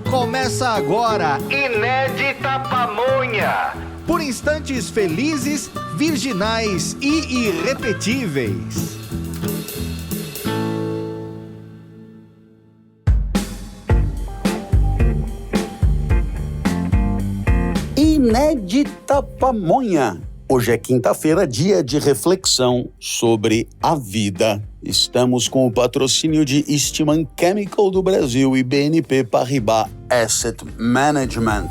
Começa agora, Inédita Pamonha. Por instantes felizes, virginais e irrepetíveis. Inédita Pamonha. Hoje é quinta-feira, dia de reflexão sobre a vida. Estamos com o patrocínio de Eastman Chemical do Brasil e BNP Paribas Asset Management.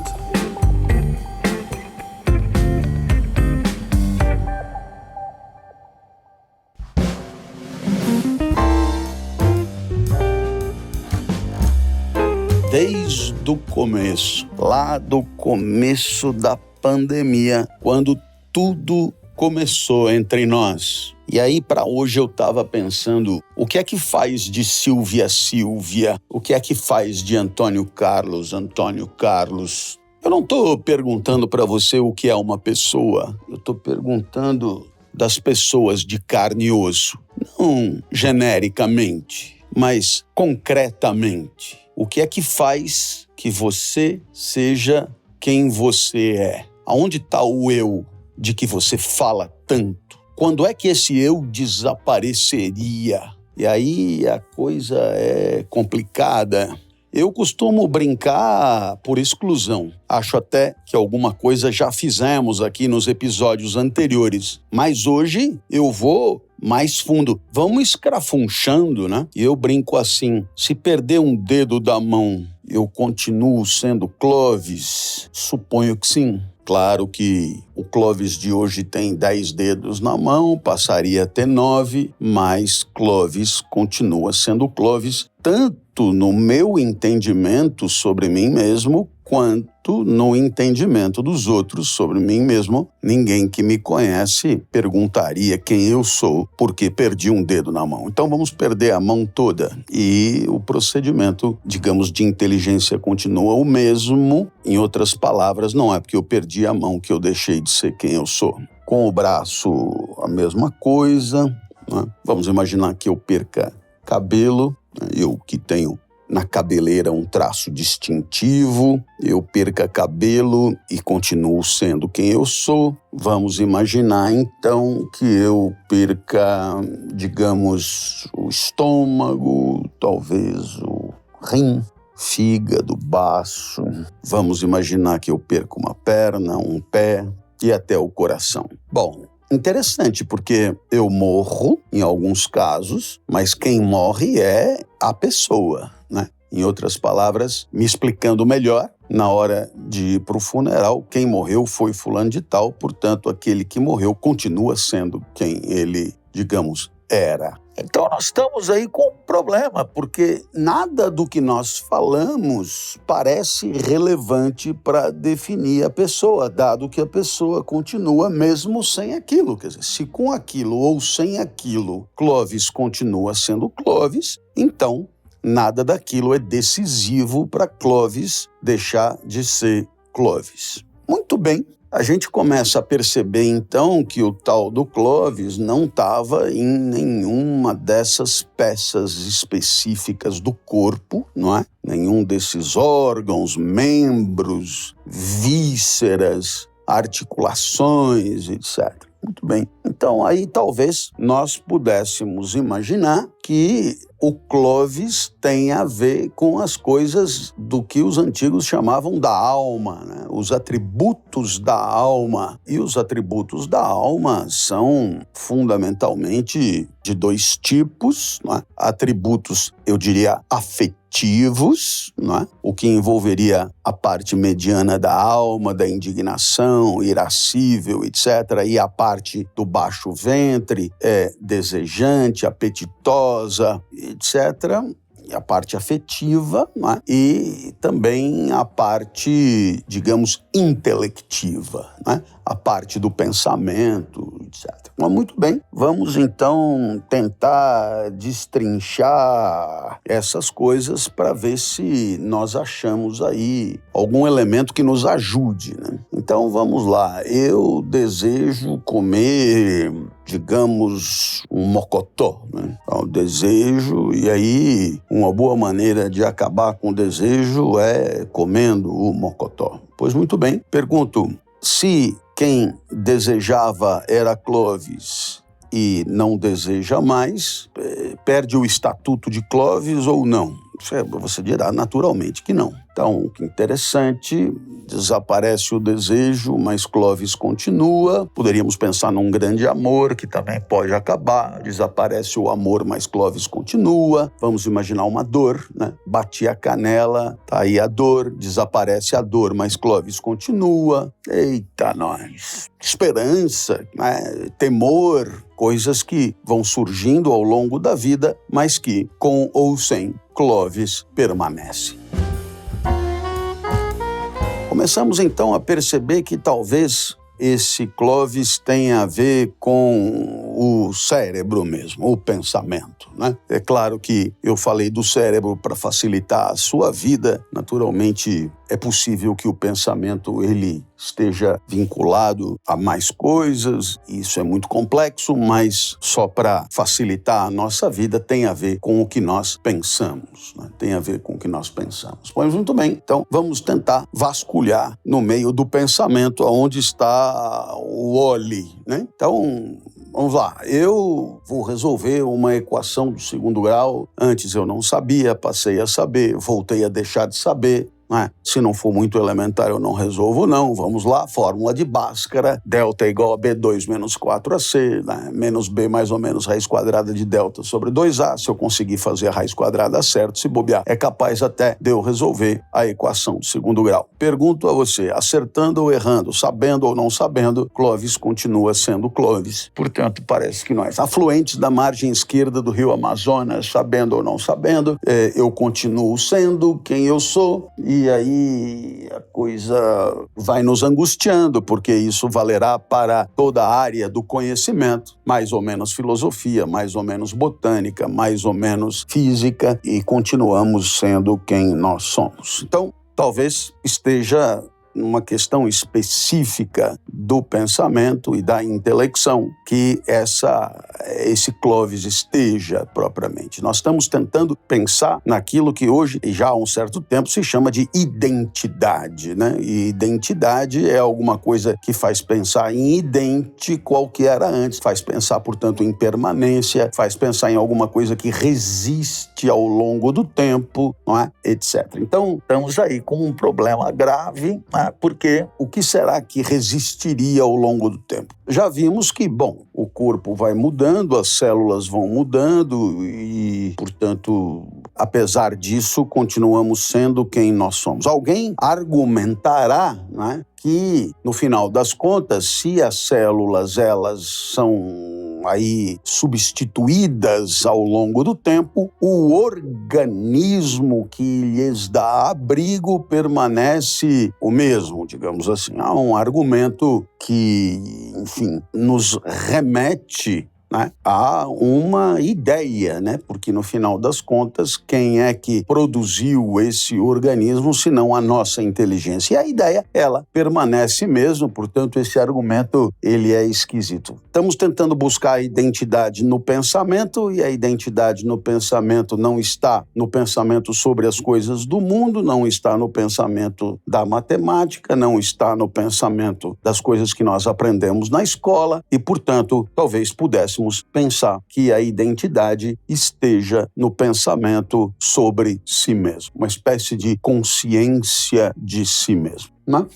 Desde o começo, lá do começo da pandemia, quando tudo começou entre nós. E aí, para hoje, eu estava pensando, o que é que faz de Silvia? O que é que faz de Antônio Carlos? Eu não estou perguntando para você o que é uma pessoa, eu estou perguntando das pessoas de carne e osso. Não genericamente, mas concretamente. O que é que faz que você seja quem você é? Aonde está o eu de que você fala tanto? Quando é que esse eu desapareceria? E aí a coisa é complicada. Eu costumo brincar por exclusão. Acho até que alguma coisa já fizemos aqui nos episódios anteriores. Mas hoje eu vou mais fundo. Vamos escrafunchando, né? E eu brinco assim, se perder um dedo da mão, eu continuo sendo Clóvis? Suponho que sim. Claro que o Clóvis de hoje tem 10 dedos na mão, passaria a ter 9, mas Clóvis continua sendo Clóvis, tanto no meu entendimento sobre mim mesmo, quanto no entendimento dos outros sobre mim mesmo. Ninguém que me conhece perguntaria quem eu sou porque perdi um dedo na mão. Então vamos perder a mão toda. E o procedimento, digamos, de inteligência continua o mesmo. Em outras palavras, não é porque eu perdi a mão que eu deixei de ser quem eu sou. Com o braço, a mesma coisa, né? Vamos imaginar que eu perca cabelo, né? Eu que tenho na cabeleira um traço distintivo, eu perca cabelo e continuo sendo quem eu sou. Vamos imaginar então que eu perca, digamos, o estômago, talvez o rim, fígado, baço. Vamos imaginar que eu perco uma perna, um pé e até o coração. Bom, interessante, porque eu morro em alguns casos, mas quem morre é a pessoa, né? Em outras palavras, me explicando melhor, na hora de ir para o funeral, quem morreu foi fulano de tal, portanto, aquele que morreu continua sendo quem ele, digamos, era. Então nós estamos aí com um problema, porque nada do que nós falamos parece relevante para definir a pessoa, dado que a pessoa continua mesmo sem aquilo. Quer dizer, se com aquilo ou sem aquilo Clóvis continua sendo Clóvis, então nada daquilo é decisivo para Clóvis deixar de ser Clóvis. Muito bem. A gente começa a perceber, então, que o tal do Clóvis não estava em nenhuma dessas peças específicas do corpo, não é? Nenhum desses órgãos, membros, vísceras, articulações, etc. Muito bem. Então, aí talvez nós pudéssemos imaginar que o Clóvis tem a ver com as coisas do que os antigos chamavam da alma, né? Os atributos da alma. E os atributos da alma são fundamentalmente de dois tipos, não é? Atributos, eu diria, afetivos, não é? O que envolveria a parte mediana da alma, da indignação, irascível, etc. E a parte do baixo ventre, desejante, apetitosa, etc. E a parte afetiva, né? E também a parte, digamos, intelectiva, né? A parte do pensamento, etc. Mas muito bem, vamos então tentar destrinchar essas coisas para ver se nós achamos aí algum elemento que nos ajude, né? Então vamos lá, eu desejo comer digamos, um mocotó, né? Então, desejo, e aí uma boa maneira de acabar com o desejo é comendo o mocotó. Pois muito bem, pergunto, se quem desejava era Clóvis e não deseja mais, perde o estatuto de Clóvis ou não? Você dirá naturalmente que não. Então, que interessante, desaparece o desejo, mas Clóvis continua. Poderíamos pensar num grande amor, que também pode acabar. Desaparece o amor, mas Clóvis continua. Vamos imaginar uma dor, né? Bati a canela, tá aí a dor, desaparece a dor, mas Clóvis continua. Eita, nós! Esperança, né? Temor, coisas que vão surgindo ao longo da vida, mas que, com ou sem Clóvis, permanece. Começamos então a perceber que talvez esse Clóvis tenha a ver com o cérebro mesmo, o pensamento, né? É claro que eu falei do cérebro para facilitar a sua vida. Naturalmente, é possível que o pensamento ele esteja vinculado a mais coisas. Isso é muito complexo, mas só para facilitar a nossa vida tem a ver com o que nós pensamos, né? Tem a ver com o que nós pensamos. Pois muito bem, então vamos tentar vasculhar no meio do pensamento aonde está o Oli, né? Então, vamos lá, eu vou resolver uma equação do segundo grau. Antes eu não sabia, passei a saber, voltei a deixar de saber. Se não for muito elementar, eu não resolvo, não. Vamos lá, fórmula de Bhaskara, delta é igual a B2 menos 4AC, né? Menos B mais ou menos raiz quadrada de delta sobre 2A. Se eu conseguir fazer a raiz quadrada certo, se bobear, é capaz até de eu resolver a equação do segundo grau. Pergunto a você, acertando ou errando, sabendo ou não sabendo, Clóvis continua sendo Clóvis. Portanto, parece que nós, afluentes da margem esquerda do rio Amazonas, sabendo ou não sabendo, eu continuo sendo quem eu sou. E aí a coisa vai nos angustiando, porque isso valerá para toda a área do conhecimento, mais ou menos filosofia, mais ou menos botânica, mais ou menos física, e continuamos sendo quem nós somos. Então, talvez esteja uma questão específica do pensamento e da intelecção que esse Clóvis esteja propriamente. Nós estamos tentando pensar naquilo que hoje, e já há um certo tempo, se chama de identidade, né? E identidade é alguma coisa que faz pensar em idêntico ao que era antes, faz pensar, portanto, em permanência, faz pensar em alguma coisa que resiste ao longo do tempo, não é? Etc. Então, estamos aí com um problema grave, né? Porque o que será que resistiria ao longo do tempo? Já vimos que, o corpo vai mudando, as células vão mudando e, portanto, apesar disso, continuamos sendo quem nós somos. Alguém argumentará, né, que, no final das contas, se as células elas são aí substituídas ao longo do tempo, o organismo que lhes dá abrigo permanece o mesmo, digamos assim. Há um argumento que, enfim, nos remete, né, a uma ideia, né? Porque no final das contas, quem é que produziu esse organismo, senão a nossa inteligência? E a ideia, ela permanece mesmo, portanto, esse argumento, ele é esquisito. Estamos tentando buscar a identidade no pensamento, e a identidade no pensamento não está no pensamento sobre as coisas do mundo, não está no pensamento da matemática, não está no pensamento das coisas que nós aprendemos na escola, e, portanto, talvez pudéssemos pensar que a identidade esteja no pensamento sobre si mesmo, uma espécie de consciência de si mesmo, né?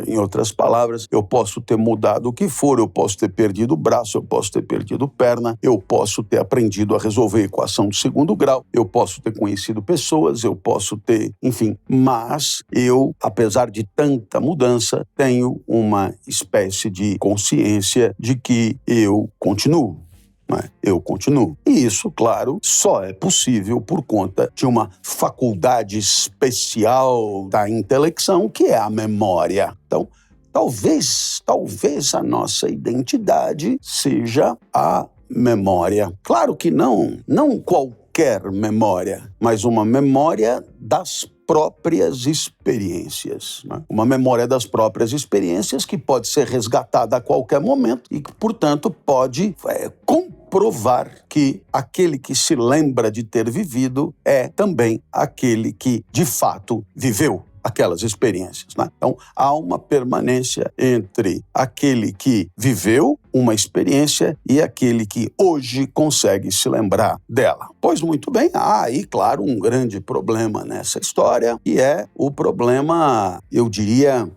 Em outras palavras, eu posso ter mudado o que for, eu posso ter perdido o braço, eu posso ter perdido perna, eu posso ter aprendido a resolver a equação do segundo grau, eu posso ter conhecido pessoas, eu posso ter, enfim, mas eu, apesar de tanta mudança, tenho uma espécie de consciência de que eu continuo. Eu continuo. E isso, claro, só é possível por conta de uma faculdade especial da intelecção, que é a memória. Então, talvez a nossa identidade seja a memória. Claro que não qualquer memória, mas uma memória das próprias experiências, né? Uma memória das próprias experiências que pode ser resgatada a qualquer momento e que, portanto, pode comprovar que aquele que se lembra de ter vivido é também aquele que, de fato, viveu aquelas experiências, né? Então, há uma permanência entre aquele que viveu uma experiência e aquele que hoje consegue se lembrar dela. Pois muito bem, há aí, claro, um grande problema nessa história, e é o problema, eu diria,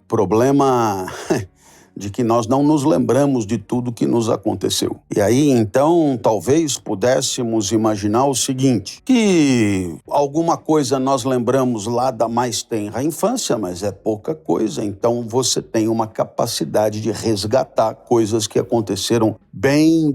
de que nós não nos lembramos de tudo que nos aconteceu. E aí, então, talvez pudéssemos imaginar o seguinte, que alguma coisa nós lembramos lá da mais tenra infância, mas é pouca coisa, então você tem uma capacidade de resgatar coisas que aconteceram bem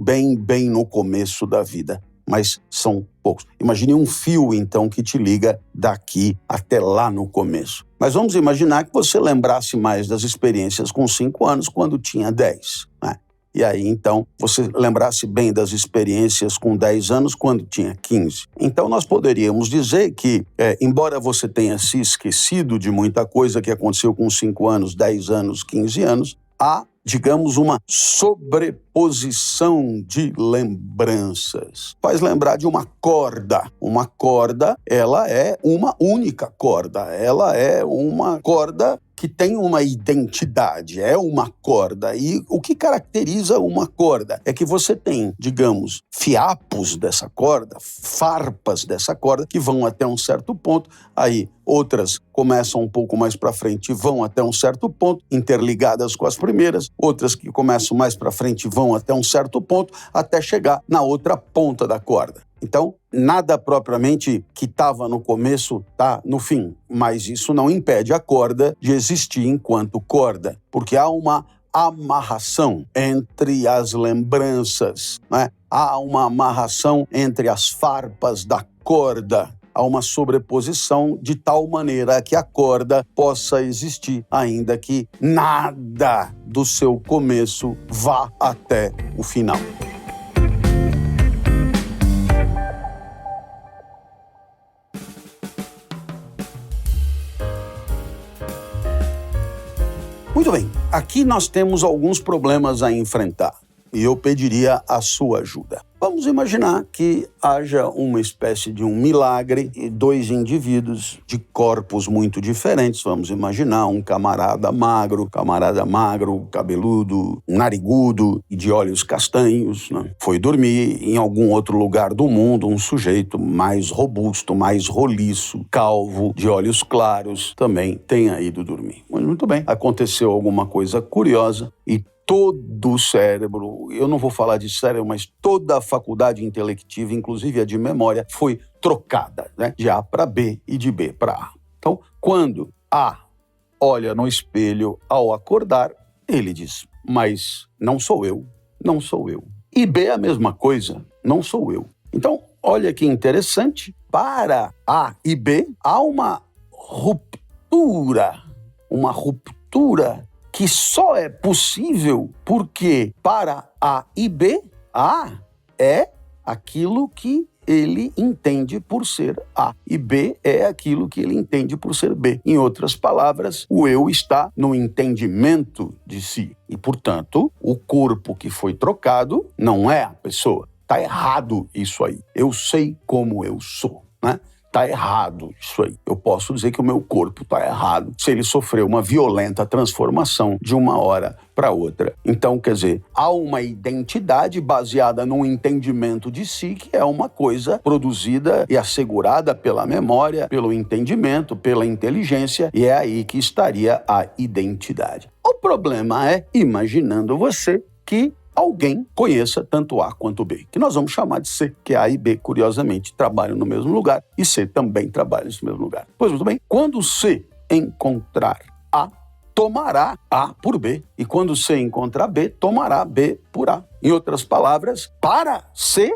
no começo da vida, mas são poucos. Imagine um fio, então, que te liga daqui até lá no começo. Mas vamos imaginar que você lembrasse mais das experiências com 5 anos quando tinha 10, né? E aí, então, você lembrasse bem das experiências com 10 anos quando tinha 15. Então, nós poderíamos dizer que, embora você tenha se esquecido de muita coisa que aconteceu com 5 anos, 10 anos, 15 anos, há, digamos, uma sobreposição de lembranças. Faz lembrar de uma corda. Uma corda, ela é uma única corda. Ela é uma corda que tem uma identidade, é uma corda. E o que caracteriza uma corda é que você tem, digamos, fiapos dessa corda, farpas dessa corda, que vão até um certo ponto, aí outras começam um pouco mais para frente e vão até um certo ponto, interligadas com as primeiras, outras que começam mais para frente e vão até um certo ponto, até chegar na outra ponta da corda. Então, nada propriamente que estava no começo está no fim, mas isso não impede a corda de existir enquanto corda, porque há uma amarração entre as lembranças, né? Há uma amarração entre as farpas da corda, há uma sobreposição de tal maneira que a corda possa existir, ainda que nada do seu começo vá até o final. Muito bem, aqui nós temos alguns problemas a enfrentar e eu pediria a sua ajuda. Vamos imaginar que haja uma espécie de um milagre e 2 indivíduos de corpos muito diferentes. Vamos imaginar um camarada magro, cabeludo, narigudo e de olhos castanhos, né? Foi dormir em algum outro lugar do mundo, um sujeito mais robusto, mais roliço, calvo, de olhos claros, também tenha ido dormir. Mas muito bem, aconteceu alguma coisa curiosa e todo o cérebro, eu não vou falar de cérebro, mas toda a faculdade intelectiva, inclusive a de memória, foi trocada, né? De A para B e de B para A. Então, quando A olha no espelho ao acordar, ele diz, mas não sou eu, não sou eu. E B é a mesma coisa, não sou eu. Então, olha que interessante, para A e B há uma ruptura que só é possível porque para A e B, A é aquilo que ele entende por ser A e B é aquilo que ele entende por ser B. Em outras palavras, o eu está no entendimento de si e, portanto, o corpo que foi trocado não é a pessoa. Está errado isso aí. Eu sei como eu sou, né? Está errado isso aí. Eu posso dizer que o meu corpo está errado se ele sofreu uma violenta transformação de uma hora para outra. Então, quer dizer, há uma identidade baseada num entendimento de si que é uma coisa produzida e assegurada pela memória, pelo entendimento, pela inteligência, e é aí que estaria a identidade. O problema é, imaginando você, que alguém conheça tanto A quanto B, que nós vamos chamar de C, que A e B, curiosamente, trabalham no mesmo lugar e C também trabalha no mesmo lugar. Pois muito bem, quando C encontrar A, tomará A por B, e quando C encontrar B, tomará B por A. Em outras palavras, para C,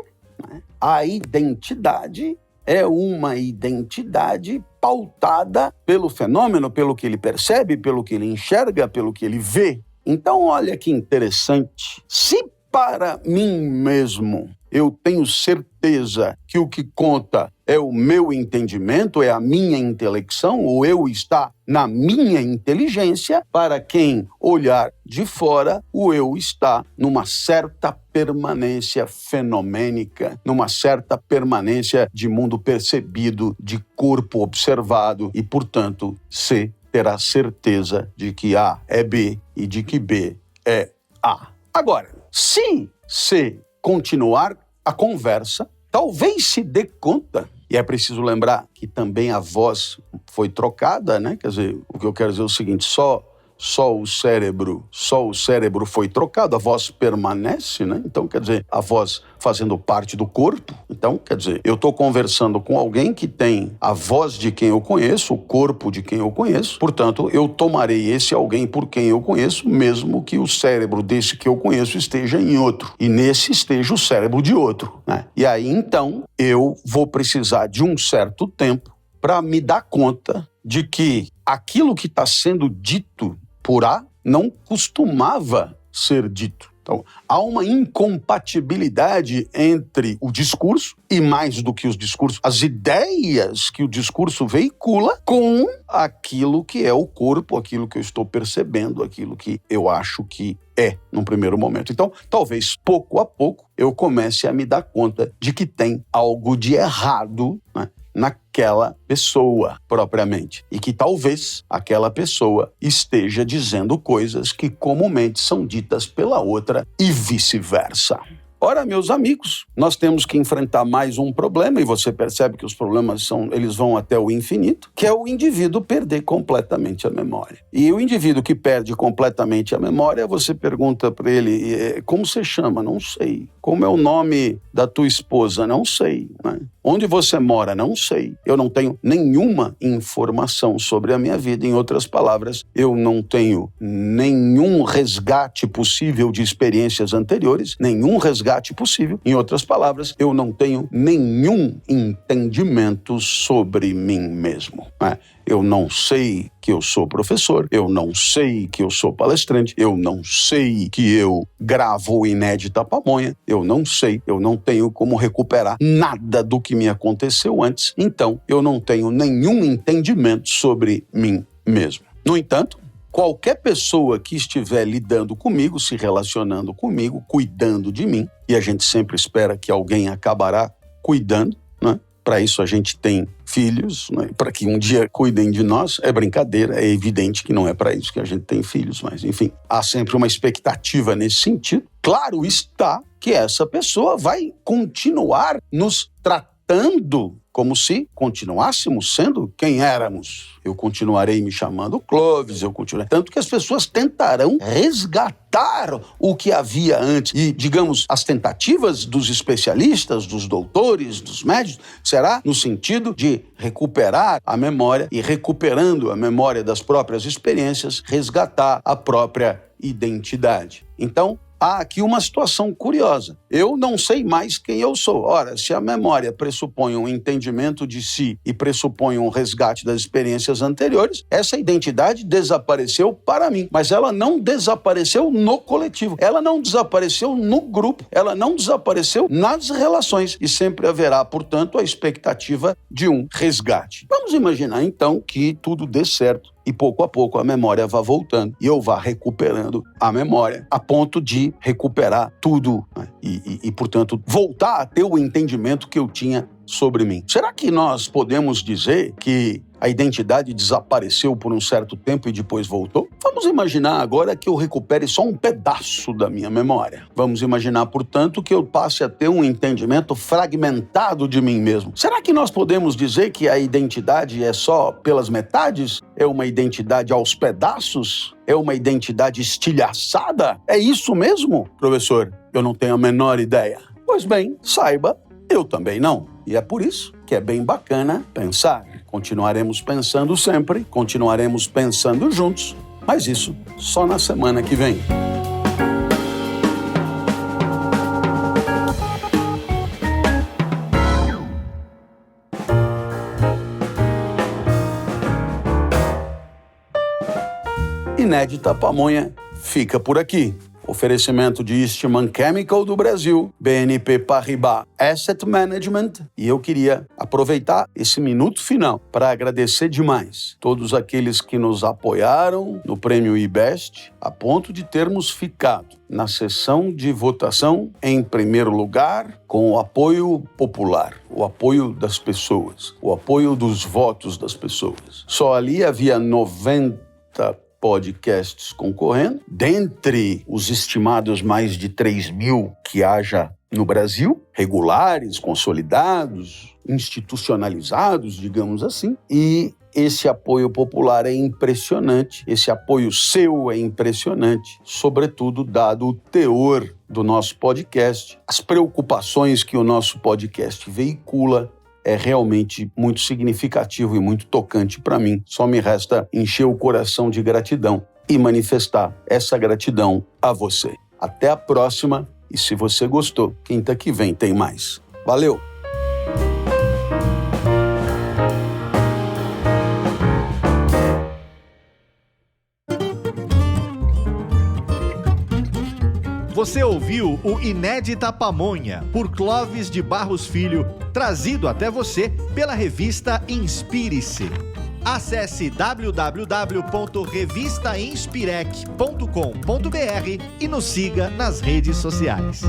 né, a identidade é uma identidade pautada pelo fenômeno, pelo que ele percebe, pelo que ele enxerga, pelo que ele vê. Então, olha que interessante. Se para mim mesmo eu tenho certeza que o que conta é o meu entendimento, é a minha intelecção, o eu está na minha inteligência. Para quem olhar de fora, o eu está numa certa permanência fenomênica, numa certa permanência de mundo percebido, de corpo observado e, portanto, C terá certeza de que A é B e de que B é A. Agora, se C continuar a conversa, talvez se dê conta, e é preciso lembrar que também a voz foi trocada, né? Quer dizer, o que eu quero dizer é o seguinte, só o cérebro foi trocado, a voz permanece, né? Então, quer dizer, a voz fazendo parte do corpo. Então, quer dizer, eu estou conversando com alguém que tem a voz de quem eu conheço, o corpo de quem eu conheço, portanto, eu tomarei esse alguém por quem eu conheço, mesmo que o cérebro desse que eu conheço esteja em outro, e nesse esteja o cérebro de outro, né? E aí, então, eu vou precisar de um certo tempo para me dar conta de que aquilo que está sendo dito por A não costumava ser dito. Então, há uma incompatibilidade entre o discurso e, mais do que os discursos, as ideias que o discurso veicula com aquilo que é o corpo, aquilo que eu estou percebendo, aquilo que eu acho que é num primeiro momento. Então, talvez pouco a pouco eu comece a me dar conta de que tem algo de errado, né, naquela pessoa propriamente. E que talvez aquela pessoa esteja dizendo coisas que comumente são ditas pela outra e vice-versa. Ora, meus amigos, nós temos que enfrentar mais um problema, e você percebe que os problemas eles vão até o infinito, que é o indivíduo perder completamente a memória. E o indivíduo que perde completamente a memória, você pergunta para ele, como você chama? Não sei. Como é o nome da tua esposa? Não sei, né? Onde você mora? Não sei. Eu não tenho nenhuma informação sobre a minha vida. Em outras palavras, eu não tenho nenhum resgate possível de experiências anteriores, nenhum resgate possível. Em outras palavras, eu não tenho nenhum entendimento sobre mim mesmo, né? Eu não sei que eu sou professor, eu não sei que eu sou palestrante, eu não sei que eu gravo o Inédita Pamonha, eu não sei, eu não tenho como recuperar nada do que me aconteceu antes, então eu não tenho nenhum entendimento sobre mim mesmo. No entanto, qualquer pessoa que estiver lidando comigo, se relacionando comigo, cuidando de mim, e a gente sempre espera que alguém acabará cuidando, né? Para isso a gente tem filhos, né? Para que um dia cuidem de nós. É brincadeira, é evidente que não é para isso que a gente tem filhos, mas enfim, há sempre uma expectativa nesse sentido. Claro está que essa pessoa vai continuar nos tratando como se continuássemos sendo quem éramos. Eu continuarei me chamando Clóvis, tanto que as pessoas tentarão resgatar o que havia antes. E, digamos, as tentativas dos especialistas, dos doutores, dos médicos, será no sentido de recuperar a memória e, recuperando a memória das próprias experiências, resgatar a própria identidade. Então, há aqui uma situação curiosa. Eu não sei mais quem eu sou. Ora, se a memória pressupõe um entendimento de si e pressupõe um resgate das experiências anteriores, essa identidade desapareceu para mim. Mas ela não desapareceu no coletivo. Ela não desapareceu no grupo. Ela não desapareceu nas relações. E sempre haverá, portanto, a expectativa de um resgate. Vamos imaginar, então, que tudo dê certo e pouco a pouco a memória vá voltando e eu vá recuperando a memória a ponto de recuperar tudo, né? E, portanto, voltar a ter o entendimento que eu tinha sobre mim. Será que nós podemos dizer que a identidade desapareceu por um certo tempo e depois voltou? Vamos imaginar agora que eu recupere só um pedaço da minha memória. Vamos imaginar, portanto, que eu passe a ter um entendimento fragmentado de mim mesmo. Será que nós podemos dizer que a identidade é só pelas metades? É uma identidade aos pedaços? É uma identidade estilhaçada? É isso mesmo, professor? Eu não tenho a menor ideia. Pois bem, saiba, eu também não. E é por isso que é bem bacana pensar. Continuaremos pensando sempre, continuaremos pensando juntos, mas isso só na semana que vem. Inédita Pamonha fica por aqui. Oferecimento de Eastman Chemical do Brasil, BNP Paribas Asset Management. E eu queria aproveitar esse minuto final para agradecer demais todos aqueles que nos apoiaram no Prêmio IBEST, a ponto de termos ficado na sessão de votação em primeiro lugar, com o apoio popular, o apoio das pessoas, o apoio dos votos das pessoas. Só ali havia 90 podcasts concorrendo, dentre os estimados mais de 3.000 que haja no Brasil, regulares, consolidados, institucionalizados, digamos assim, e esse apoio popular é impressionante, esse apoio seu é impressionante, sobretudo dado o teor do nosso podcast, as preocupações que o nosso podcast veicula. É realmente muito significativo e muito tocante para mim. Só me resta encher o coração de gratidão e manifestar essa gratidão a você. Até a próxima e se você gostou, quinta que vem tem mais. Valeu! Você ouviu o Inédita Pamonha, por Clóvis de Barros Filho, trazido até você pela revista Inspire-se. Acesse www.revistainspirec.com.br e nos siga nas redes sociais.